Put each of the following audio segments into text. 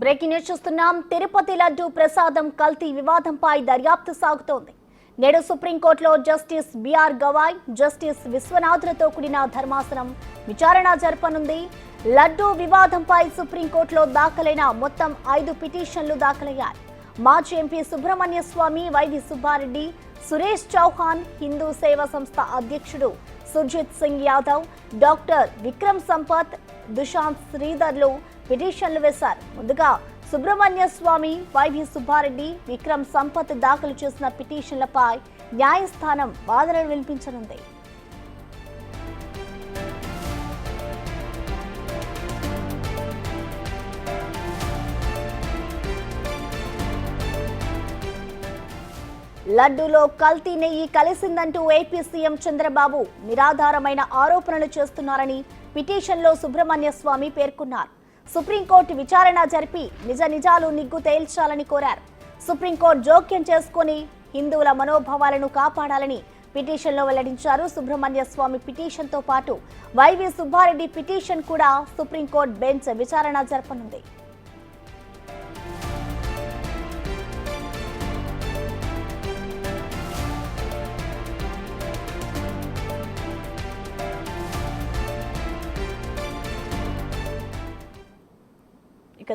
Breaking news చూస్తున్నాం. తిరుపతి లడ్డు ప్రసాదం కల్తీ వివాదంపై దర్యాప్తు సాగుతోంది. నేడు సుప్రీంకోర్టులో జస్టిస్ బిఆర్ గవాయ్, జస్టిస్ విశ్వనాథ్లతో కూడిన ధర్మాసనం విచారణ జరపనుంది. లడ్డు వివాదంపై సుప్రీంకోర్టులో దాఖలైన మొత్తం 5 పిటిషన్లు దాఖలయ్యాయి. మాజీ ఎంపీ సుబ్రహ్మణ్య స్వామి, వైవి సుబ్బారెడ్డి, సురేష్ చౌహాన్, హిందూ సేవా సంస్థ అధ్యక్షుడు సుర్జిత్ సింగ్ యాదవ్, డాక్టర్ విక్రమ్ సంపత్, దుశాంత్ శ్రీధర్లు పిటిషన్లు వేశారు. ముందుగా సుబ్రహ్మణ్య స్వామి, వైవి సుబ్బారెడ్డి, విక్రమ్ సంపత్ దాఖలు చేసిన పిటిషన్లపై న్యాయస్థానం వాదనలు వినిపించనుంది. లడ్డూలో కల్తీ నెయ్యి కలిసిందంటూ ఏపీ సీఎం చంద్రబాబు నిరాధారమైన ఆరోపణలు చేస్తున్నారని పిటిషన్లో సుబ్రహ్మణ్య స్వామి పేర్కొన్నారు. సుప్రీంకోర్టు విచారణ జరిపి నిజ నిజాలు నిగ్గు తేల్చాలని కోరారు. సుప్రీంకోర్టు జోక్యం చేసుకుని హిందువుల మనోభావాలను కాపాడాలని పిటిషన్లో వెల్లడించారు. సుబ్రహ్మణ్య స్వామి పిటిషన్తో పాటు వైవి సుబ్బారెడ్డి పిటిషన్ కూడా సుప్రీంకోర్టు బెంచ్ విచారణ జరపనుంది.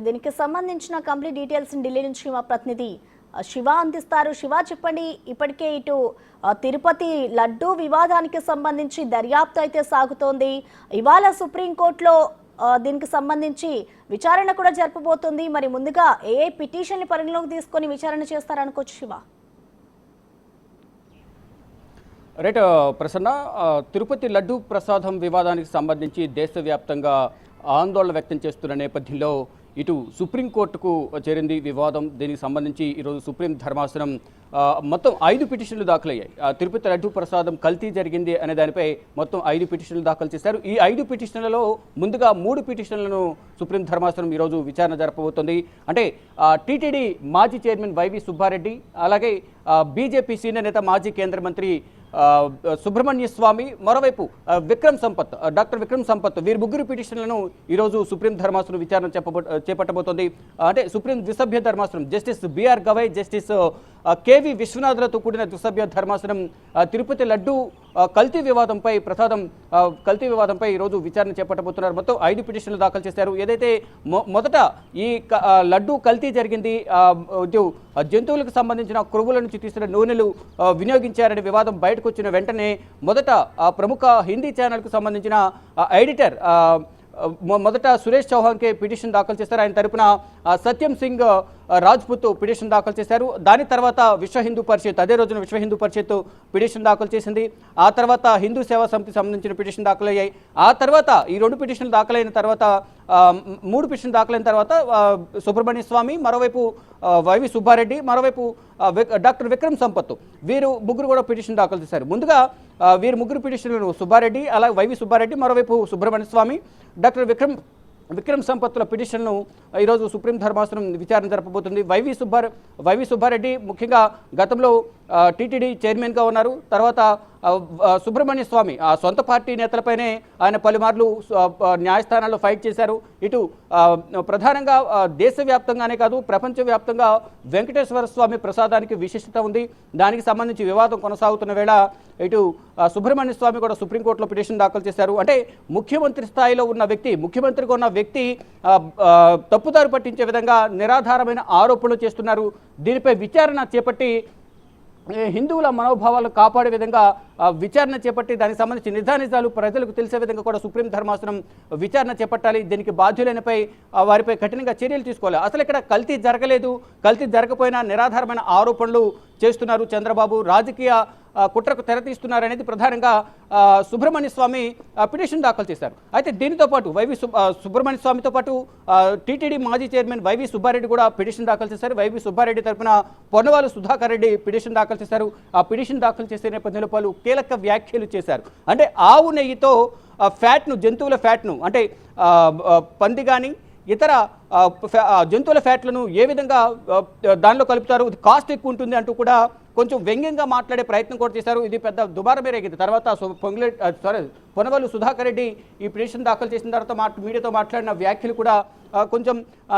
దీనికి సంబంధించిన కంప్లీట్ డీటెయిల్స్ ఢిల్లీ నుంచి మా ప్రతినిధి శివ అందిస్తారు. శివ, చెప్పండి. ఇప్పటికే ఇటు తిరుపతి లడ్డూ వివాదానికి సంబంధించి దర్యాప్తు అయితే సాగుతోంది. ఇవాళ సుప్రీంకోర్టులో దీనికి సంబంధించి విచారణ కూడా జరపబోతుంది. మరి ముందుగా ఏ పిటిషన్ని పరిగణలోకి తీసుకొని విచారణ చేస్తారనుకోవచ్చు శివ? రైట్ ప్రసన్న, తిరుపతి లడ్డూ ప్రసాదం వివాదానికి సంబంధించి దేశవ్యాప్తంగా ఆందోళన వ్యక్తం చేస్తున్న నేపథ్యంలో ఇటు సుప్రీంకోర్టుకు చేరింది వివాదం. దీనికి సంబంధించి ఈరోజు సుప్రీం ధర్మాసనం మొత్తం 5 పిటిషన్లు దాఖలయ్యాయి. తిరుపతి లడ్డూ ప్రసాదం కల్తీ జరిగింది అనే దానిపై మొత్తం 5 పిటిషన్లు దాఖలు చేశారు. ఈ 5 పిటిషన్లలో ముందుగా 3 పిటిషన్లను సుప్రీం ధర్మాసనం ఈరోజు విచారణ జరపబోతోంది. అంటే టీటీడీ మాజీ చైర్మన్ వైవి సుబ్బారెడ్డి, అలాగే బీజేపీ సీనియర్ నేత మాజీ కేంద్ర మంత్రి సుబ్రహ్మణ్య స్వామి, మరోవైపు డాక్టర్ విక్రమ్ సంపత్, వీరి ముగ్గురు పిటిషన్లను ఈరోజు సుప్రీం ధర్మాసనం విచారణ చేపట్టబోతోంది. అంటే సుప్రీం ద్విసభ్య ధర్మాసనం justice BR Gavai, justice KV విశ్వనాథ్లతో కూడిన ద్విసభ్య ధర్మాసనం తిరుపతి లడ్డూ కల్తీ వివాదంపై ఈరోజు విచారణ చేపట్టబోతున్నారు. మొత్తం 5 పిటిషన్లు దాఖలు చేశారు. ఏదైతే మొదట ఈ లడ్డూ కల్తీ జరిగింది, జంతువులకు సంబంధించిన క్రొవ్వుల నుంచి తీసిన నూనెలు వినియోగించారనే వివాదం బయటకు వచ్చిన వెంటనే మొదట ప్రముఖ హిందీ ఛానల్కు సంబంధించిన ఎడిటర్ మొదట సురేష్ చౌహాన్కే పిటిషన్ దాఖలు చేశారు. ఆయన తరపున సత్యం సింగ్ రాజ్పుత్ పిటిషన్ దాఖలు చేశారు. దాని తర్వాత విశ్వ హిందూ పరిషత్, అదే రోజున విశ్వ హిందూ పరిషత్ పిటిషన్ దాఖలు చేసింది. ఆ తర్వాత హిందూ సేవా సమితి సంబంధించిన పిటిషన్ దాఖలయ్యాయి. ఆ తర్వాత ఈ 2 పిటిషన్లు దాఖలైన తర్వాత 3 పిటిషన్ దాఖలైన తర్వాత సుబ్రహ్మణ్య స్వామి, మరోవైపు వైవి సుబ్బారెడ్డి, మరోవైపు డాక్టర్ విక్రమ్ సంపత్, వీరు ముగ్గురు కూడా పిటిషన్ దాఖలు చేశారు. ముందుగా వీరు ముగ్గురు పిటిషన్లను సుబ్బారెడ్డి, అలాగే వైవి సుబ్బారెడ్డి, మరోవైపు సుబ్రహ్మణ్య స్వామి, డాక్టర్ విక్రమ్ సంపత్తుల పిటిషన్ను ఈరోజు సుప్రీం ధర్మాసనం విచారణ జరపబోతుంది. వైవి సుబ్బారెడ్డి ముఖ్యంగా గతంలో టీటీడీ చైర్మన్గా ఉన్నారు. తర్వాత సుబ్రహ్మణ్య స్వామి సొంత పార్టీ నేతలపైనే ఆయన పలుమార్లు న్యాయస్థానాల్లో ఫైట్ చేశారు. ఇటు ప్రధానంగా దేశవ్యాప్తంగానే కాదు, ప్రపంచవ్యాప్తంగా వెంకటేశ్వర స్వామి ప్రసాదానికి విశిష్టత ఉంది. దానికి సంబంధించి వివాదం కొనసాగుతున్న వేళ ఇటు సుబ్రహ్మణ్య స్వామి కూడా సుప్రీంకోర్టులో పిటిషన్ దాఖలు చేశారు. అంటే ముఖ్యమంత్రి స్థాయిలో ఉన్న వ్యక్తి, ముఖ్యమంత్రిగా ఉన్న వ్యక్తి తప్పుదారి పట్టించే విధంగా నిరాధారమైన ఆరోపణలు చేస్తున్నారు. దీనిపై విచారణ చేపట్టి హిందువుల మనోభావాలను కాపాడే విధంగా విచారణ చేపట్టి దానికి సంబంధించి నిజానిజాలు ప్రజలకు తెలిసే విధంగా కూడా సుప్రీం ధర్మాసనం విచారణ చేపట్టాలి. దీనికి బాధ్యులైనపై వారిపై కఠినంగా చర్యలు తీసుకోవాలి. అసలు ఇక్కడ కల్తీ జరగలేదు, కల్తీ జరగకపోయినా నిరాధారమైన ఆరోపణలు చేస్తున్నారు చంద్రబాబు, రాజకీయ కుట్రకు తెరతీస్తున్నారనేది ప్రధానంగా సుబ్రహ్మణ్య స్వామి పిటిషన్ దాఖలు చేశారు. అయితే దీనితో పాటు సుబ్రహ్మణ్య స్వామితో పాటు టీటీడీ మాజీ చైర్మన్ వైవి సుబ్బారెడ్డి కూడా పిటిషన్ దాఖలు చేశారు. వైవి సుబ్బారెడ్డి తరఫున పొన్నవాలు సుధాకర్ రెడ్డి పిటిషన్ దాఖలు చేశారు. ఆ పిటిషన్ దాఖలు చేసే నేపథ్యంలో పలు కీలక వ్యాఖ్యలు చేశారు. అంటే ఆవు నెయ్యితో జంతువుల ఫ్యాట్ను, అంటే పంది కానీ ఇతర జంతువుల ఫ్యాట్లను ఏ విధంగా దానిలో కలుపుతారు, కాస్ట్ ఎక్కువ ఉంటుంది అంటూ కూడా కొంచెం వ్యంగ్యంగా మాట్లాడే ప్రయత్నం కూడా చేశారు. ఇది పెద్ద దుమారమే రేగింది. తర్వాత పొనవల్లు సుధాకర్ రెడ్డి ఈ పిటిషన్ దాఖలు చేసిన తర్వాత మీడియాతో మాట్లాడిన వ్యాఖ్యలు కూడా కొంచెం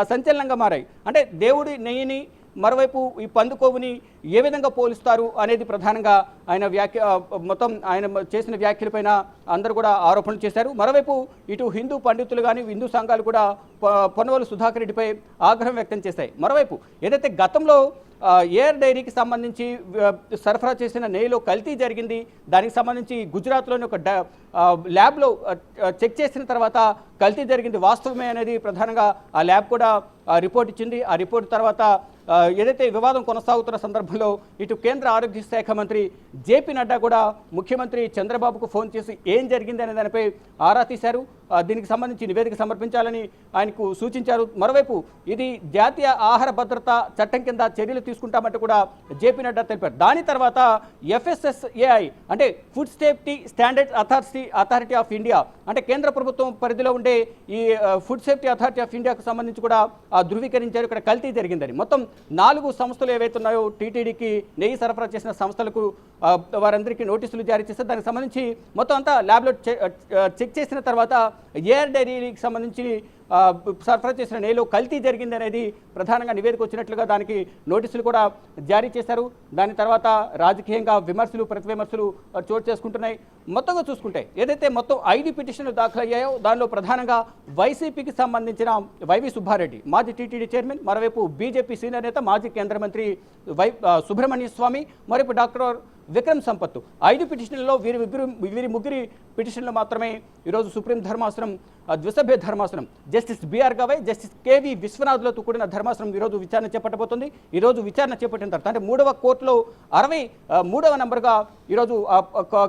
సంచలనంగా మారాయి. అంటే దేవుడి నెయ్యిని మరోవైపు ఈ పందుకోవుని ఏ విధంగా పోలుస్తారు అనేది ప్రధానంగా ఆయన మొత్తం ఆయన చేసిన వ్యాఖ్యలపైన అందరూ కూడా ఆరోపణలు చేశారు. మరోవైపు ఇటు హిందూ పండితులు కానీ హిందూ సంఘాలు కూడా పొనవల్లు సుధాకర్ రెడ్డిపై ఆగ్రహం వ్యక్తం చేశాయి. మరోవైపు ఏదైతే గతంలో ఎయిర్ డైరీకి సంబంధించి సరఫరా చేసిన నెయ్యిలో కల్తీ జరిగింది, దానికి సంబంధించి గుజరాత్లోని ఒక ల్యాబ్లో చెక్ చేసిన తర్వాత కల్తీ జరిగింది వాస్తవమే అనేది ప్రధానంగా ఆ ల్యాబ్ కూడా రిపోర్ట్ ఇచ్చింది. ఆ రిపోర్ట్ తర్వాత ఏదైతే వివాదం కొనసాగుతున్న సందర్భంలో ఇటు కేంద్ర ఆరోగ్య శాఖ మంత్రి జేపీ నడ్డా కూడా ముఖ్యమంత్రి చంద్రబాబుకు ఫోన్ చేసి ఏం జరిగింది అనే దానిపై ఆరా తీశారు. దీనికి సంబంధించి నివేదిక సమర్పించాలని ఆయనకు సూచించారు. మరోవైపు ఇది జాతీయ ఆహార భద్రత చట్టం కింద చర్యలు తీసుకుంటామంటూ కూడా జేపీ నడ్డా తెలిపారు. దాని తర్వాత FSSAI అంటే food safety standard authority of India అంటే కేంద్ర ప్రభుత్వం పరిధిలో ఉండే ఈ ఫుడ్ సేఫ్టీ అథారిటీ ఆఫ్ ఇండియాకు సంబంధించి కూడా ధృవీకరించారు ఇక్కడ కల్తీ జరిగిందని. మొత్తం 4 సంస్థలు ఏవైతే ఉన్నాయో టీటీడీకి నెయ్యి సరఫరా చేసిన సంస్థలకు వారందరికీ నోటీసులు జారీ చేస్తారు. దానికి సంబంధించి మొత్తం అంతా ల్యాబ్లో చెక్ చేసిన తర్వాత ఎయిర్ డైరీకి సంబంధించి సరఫరా చేసిన నెయ్యిలో కల్తీ జరిగింది అనేది ప్రధానంగా నివేదిక వచ్చినట్లుగా దానికి నోటీసులు కూడా జారీ చేశారు. దాని తర్వాత రాజకీయంగా విమర్శలు ప్రతివిమర్శలు చోటు చేసుకుంటున్నాయి. మొత్తంగా చూసుకుంటే ఏదైతే మొత్తం 5 పిటిషన్లు దాఖలయ్యాయో దానిలో ప్రధానంగా వైసీపీకి సంబంధించిన వైవి సుబ్బారెడ్డి మాజీ టీటీడీ చైర్మన్, మరోవైపు బీజేపీ సీనియర్ నేత మాజీ కేంద్ర మంత్రి సుబ్రహ్మణ్య స్వామి, మరోవైపు డాక్టర్ విక్రమ్ సంపత్ 5 పిటిషన్లలో వీరి ముగ్గురి పిటిషన్లు మాత్రమే ఈరోజు సుప్రీం ధర్మాసనం ద్విసభ్య ధర్మాసనం justice BR Gavai, justice KV విశ్వనాథ్లతో కూడిన ధర్మాసనం ఈరోజు విచారణ చేపట్టబోతుంది. ఈరోజు విచారణ చేపట్టిన తర్వాత అంటే 3వ కోర్టులో 63వ నంబర్గా ఈరోజు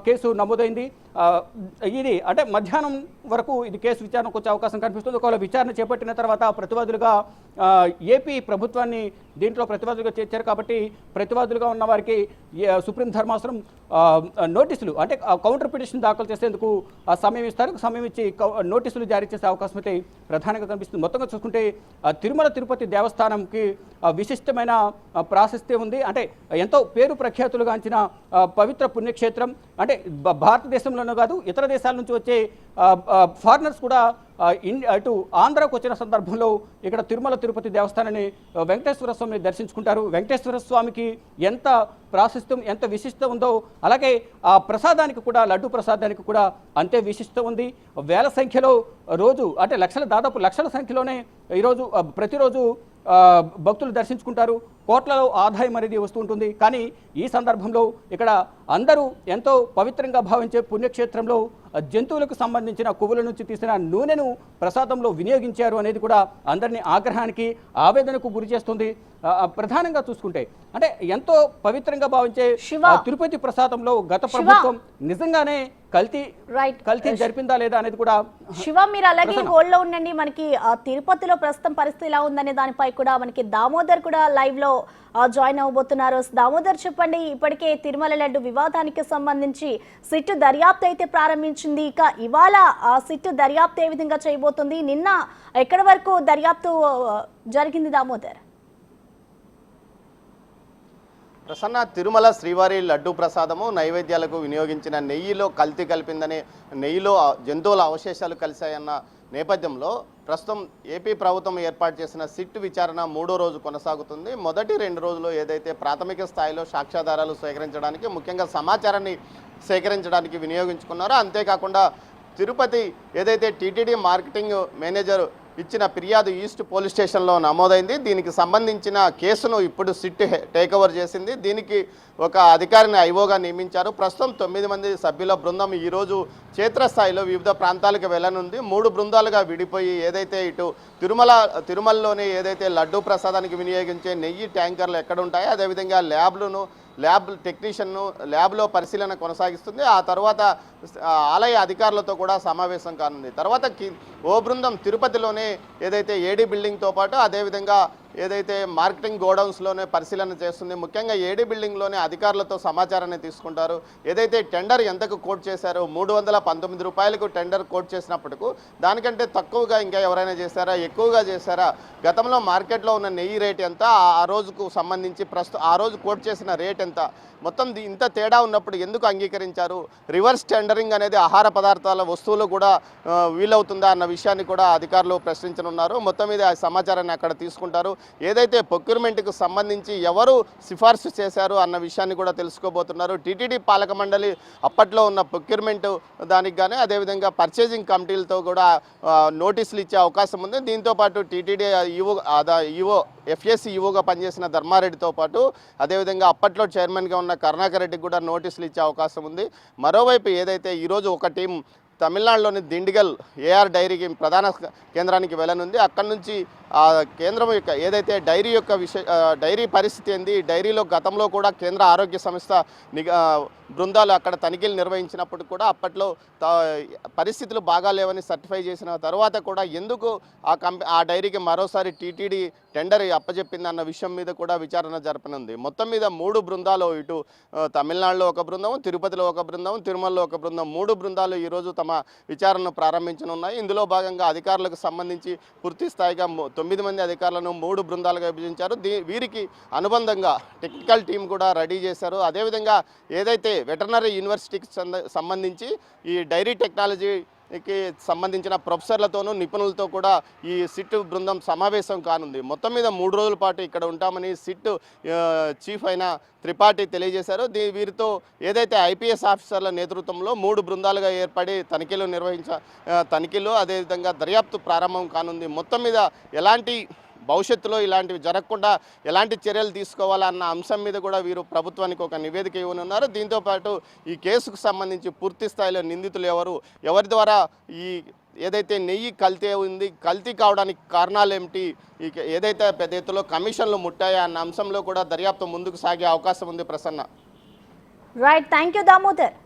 కేసు నమోదైంది. ఇది అంటే మధ్యాహ్నం వరకు ఇది కేసు విచారణకు వచ్చే అవకాశం కనిపిస్తుంది. ఒకవేళ విచారణ చేపట్టిన తర్వాత ప్రతివాదులుగా ఏపీ ప్రభుత్వాన్ని దీంట్లో ప్రతివాదులుగా చేర్చారు కాబట్టి ప్రతివాదులుగా ఉన్న వారికి సుప్రీం ధర్మాసనం నోటీసులు అంటే కౌంటర్ పిటిషన్ దాఖలు చేసేందుకు సమయం ఇస్తారు. సమయం ఇచ్చి నోటీసులు జారీ చేసే అవకాశం అయితే ప్రధానంగా కనిపిస్తుంది. మొత్తంగా చూసుకుంటే తిరుమల తిరుపతి దేవస్థానంకి విశిష్టమైన ప్రాశస్త్యం ఉంది. అంటే ఎంతో పేరు ప్రఖ్యాతులుగాంచిన పవిత్ర పుణ్యక్షేత్రం. అంటే భారతదేశంలోనూ కాదు ఇతర దేశాల నుంచి వచ్చే ఫారినర్స్ కూడా అటు ఆంధ్రాకు వచ్చిన సందర్భంలో ఇక్కడ తిరుమల తిరుపతి దేవస్థానాన్ని వెంకటేశ్వర స్వామిని దర్శించుకుంటారు. వెంకటేశ్వర స్వామికి ఎంత ప్రాశస్త్యం ఎంత విశిష్టత ఉందో అలాగే ఆ ప్రసాదానికి కూడా లడ్డు ప్రసాదానికి కూడా అంతే విశిష్టత ఉంది. వేల సంఖ్యలో రోజు అంటే దాదాపు లక్షల సంఖ్యలోనే ఈరోజు ప్రతిరోజు భక్తులు దర్శించుకుంటారు. కోట్లలో ఆదాయం అనేది వస్తూ ఉంటుంది. కానీ ఈ సందర్భంలో ఇక్కడ అందరూ ఎంతో పవిత్రంగా భావించే పుణ్యక్షేత్రంలో జంతువులకు సంబంధించిన కొవ్వుల నుంచి తీసిన నూనెను ప్రసాదంలో వినియోగించారు అనేది కూడా అందరినీ ఆగ్రహానికి ఆవేదనకు గురి చేస్తుంది. ప్రధానంగా చూసుకుంటే అంటే ఎంతో పవిత్రంగా భావించే తిరుపతి ప్రసాదంలో గత ప్రభుత్వం నిజంగానే కల్తీ జరిపిందా లేదా అనేది కూడా. శివ మీరు అలాగే హోల్డ్ లో ఉండండి. మనకి తిరుపతిలో ప్రస్తుతం పరిస్థితి ఎలా ఉందనే దానిపై కూడా మనకి దామోదర్ కూడా లైవ్ లో జాయిన్ అవ్వబోతున్నారు. దామోదర్ చెప్పండి, ఇప్పటికే తిరుమల లడ్డు వివాదానికి సంబంధించి సిట్ దర్యాప్తు అయితే ప్రారంభించింది. ఇక ఇవాళ సిట్ దర్యాప్తు ఏ విధంగా చేయబోతుంది? నిన్న ఎక్కడి వరకు దర్యాప్తు జరిగింది దామోదర్? ప్రసన్న, తిరుమల శ్రీవారి లడ్డు ప్రసాదము నైవేద్యాలకు వినియోగించిన నెయ్యిలో కల్తీ కలిపిందని, నెయ్యిలో జంతువుల అవశేషాలు కలిశాయన్న నేపథ్యంలో ప్రస్తుతం ఏపీ ప్రభుత్వం ఏర్పాటు చేసిన సిట్ విచారణ 3వ రోజు కొనసాగుతుంది. మొదటి 2 రోజులు ఏదైతే ప్రాథమిక స్థాయిలో సాక్ష్యాధారాలు సేకరించడానికి, ముఖ్యంగా సమాచారాన్ని సేకరించడానికి వినియోగించుకున్నారో, అంతేకాకుండా తిరుపతి ఏదైతే టీటీడీ మార్కెటింగ్ మేనేజర్ ఇచ్చిన ఫిర్యాదు ఈస్ట్ పోలీస్ స్టేషన్లో నమోదైంది. దీనికి సంబంధించిన కేసును ఇప్పుడు సిట్ టేక్ ఓవర్ చేసింది. దీనికి ఒక అధికారిని ఐఓగా నియమించారు. ప్రస్తుతం 9 మంది సభ్యుల బృందం ఈరోజు క్షేత్రస్థాయిలో వివిధ ప్రాంతాలకు వెళ్ళనుంది. 3 బృందాలుగా విడిపోయి ఏదైతే ఇటు తిరుమలలోని ఏదైతే లడ్డూ ప్రసాదానికి వినియోగించే నెయ్యి ట్యాంకర్లు ఎక్కడ ఉంటాయో అదేవిధంగా ల్యాబ్ టెక్నీషియన్ను ల్యాబ్లో పరిశీలన కొనసాగిస్తుంది. ఆ తర్వాత ఆలయ అధికారులతో కూడా సమావేశం కానుంది. తర్వాత ఓ బృందం తిరుపతిలోనే ఏదైతే ఏడీ బిల్డింగ్తో పాటు అదేవిధంగా ఏదైతే మార్కెటింగ్ గోడౌన్స్లోనే పరిశీలన చేస్తుంది. ముఖ్యంగా ఏడీ బిల్డింగ్లోనే అధికారులతో సమాచారాన్ని తీసుకుంటారు. ఏదైతే టెండర్ ఎంతకు కోట్ చేశారో 319 రూపాయలకు టెండర్ కోట్ చేసినప్పటికీ దానికంటే తక్కువగా ఇంకా ఎవరైనా చేశారా, ఎక్కువగా చేశారా, గతంలో మార్కెట్లో ఉన్న నెయ్యి రేట్ ఎంత, ఆ రోజుకు సంబంధించి ఆ రోజు కోట్ చేసిన రేట్ ఎంత, మొత్తం ఇంత తేడా ఉన్నప్పుడు ఎందుకు అంగీకరించారు, రివర్స్ టెండరింగ్ అనేది ఆహార పదార్థాల వస్తువులు కూడా వీలవుతుందా అన్న విషయాన్ని కూడా అధికారులు ప్రశ్నించనున్నారు. మొత్తం మీద ఆ సమాచారాన్ని అక్కడ తీసుకుంటారు. ఏదైతే ప్రొక్యూర్మెంట్కు సంబంధించి ఎవరు సిఫార్సు చేశారు అన్న విషయాన్ని కూడా తెలుసుకోబోతున్నారు. టీటీడీ పాలక మండలి అప్పట్లో ఉన్న ప్రొక్యూర్మెంట్ దానికి కానీ అదేవిధంగా పర్చేజింగ్ కమిటీలతో కూడా నోటీసులు ఇచ్చే అవకాశం ఉంది. దీంతోపాటు టీటీడీ ఈవో ఎఫ్ఎస్సి ఈవోగా పనిచేసిన ధర్మారెడ్డితో పాటు అదేవిధంగా అప్పట్లో చైర్మన్గా ఉన్న కరుణాకర్ రెడ్డికి కూడా నోటీసులు ఇచ్చే అవకాశం ఉంది. మరోవైపు ఏదైతే ఈరోజు ఒక టీం తమిళనాడులోని దిండిగల్ ఏఆర్ డైరీకి ప్రధాన కేంద్రానికి వెళ్ళనుంది. అక్కడి నుంచి ఆ కేంద్రం యొక్క ఏదైతే డైరీ యొక్క డైరీ పరిస్థితి ఏంది, డైరీలో గతంలో కూడా కేంద్ర ఆరోగ్య సంస్థ బృందాలు అక్కడ తనిఖీలు నిర్వహించినప్పుడు కూడా అప్పట్లో పరిస్థితులు బాగాలేవని సర్టిఫై చేసిన తర్వాత కూడా ఎందుకు ఆ డైరీకి మరోసారి టీటీడీ టెండర్ అప్పచెప్పింది అన్న విషయం మీద కూడా విచారణ జరపనుంది. మొత్తం మీద 3 బృందాలు, ఇటు తమిళనాడులో ఒక బృందం, తిరుపతిలో ఒక బృందం, తిరుమలలో ఒక బృందం, 3 బృందాలు ఈరోజు తమ విచారణను ప్రారంభించనున్నాయి. ఇందులో భాగంగా అధికారులకు సంబంధించి పూర్తి స్థాయిగా 9 మంది అధికారులను 3 బృందాలుగా విభజించారు. వీరికి అనుబంధంగా టెక్నికల్ టీం కూడా రెడీ చేశారు. అదేవిధంగా ఏదైతే వెటర్నరీ యూనివర్సిటీకి సంబంధించి ఈ డైరీ టెక్నాలజీకి సంబంధించిన ప్రొఫెసర్లతోనూ నిపుణులతో కూడా ఈ సిట్ బృందం సమావేశం కానుంది. మొత్తం మీద 3 రోజుల పాటు ఇక్కడ ఉంటామని సిట్ చీఫ్ అయిన త్రిపాఠి తెలియజేశారు. వీరితో ఏదైతే ఐపీఎస్ ఆఫీసర్ల నేతృత్వంలో 3 బృందాలుగా ఏర్పడి తనిఖీలు అదేవిధంగా దర్యాప్తు ప్రారంభం కానుంది. మొత్తం మీద ఎలాంటి భవిష్యత్తులో ఇలాంటివి జరగకుండా ఎలాంటి చర్యలు తీసుకోవాలన్న అంశం మీద కూడా వీరు ప్రభుత్వానికి ఒక నివేదిక ఇవ్వనున్నారు. దీంతోపాటు ఈ కేసుకు సంబంధించి పూర్తి స్థాయిలో నిందితులు ఎవరి ద్వారా ఈ ఏదైతే నెయ్యి కల్తీ ఉంది, కల్తీ కావడానికి కారణాలు ఏమిటి, ఏదైతే పెద్ద ఎత్తులో కమిషన్లు ముట్టాయా అన్న అంశంలో కూడా దర్యాప్తు ముందుకు సాగే అవకాశం ఉంది. Prasanna. Right, thank you Damodar.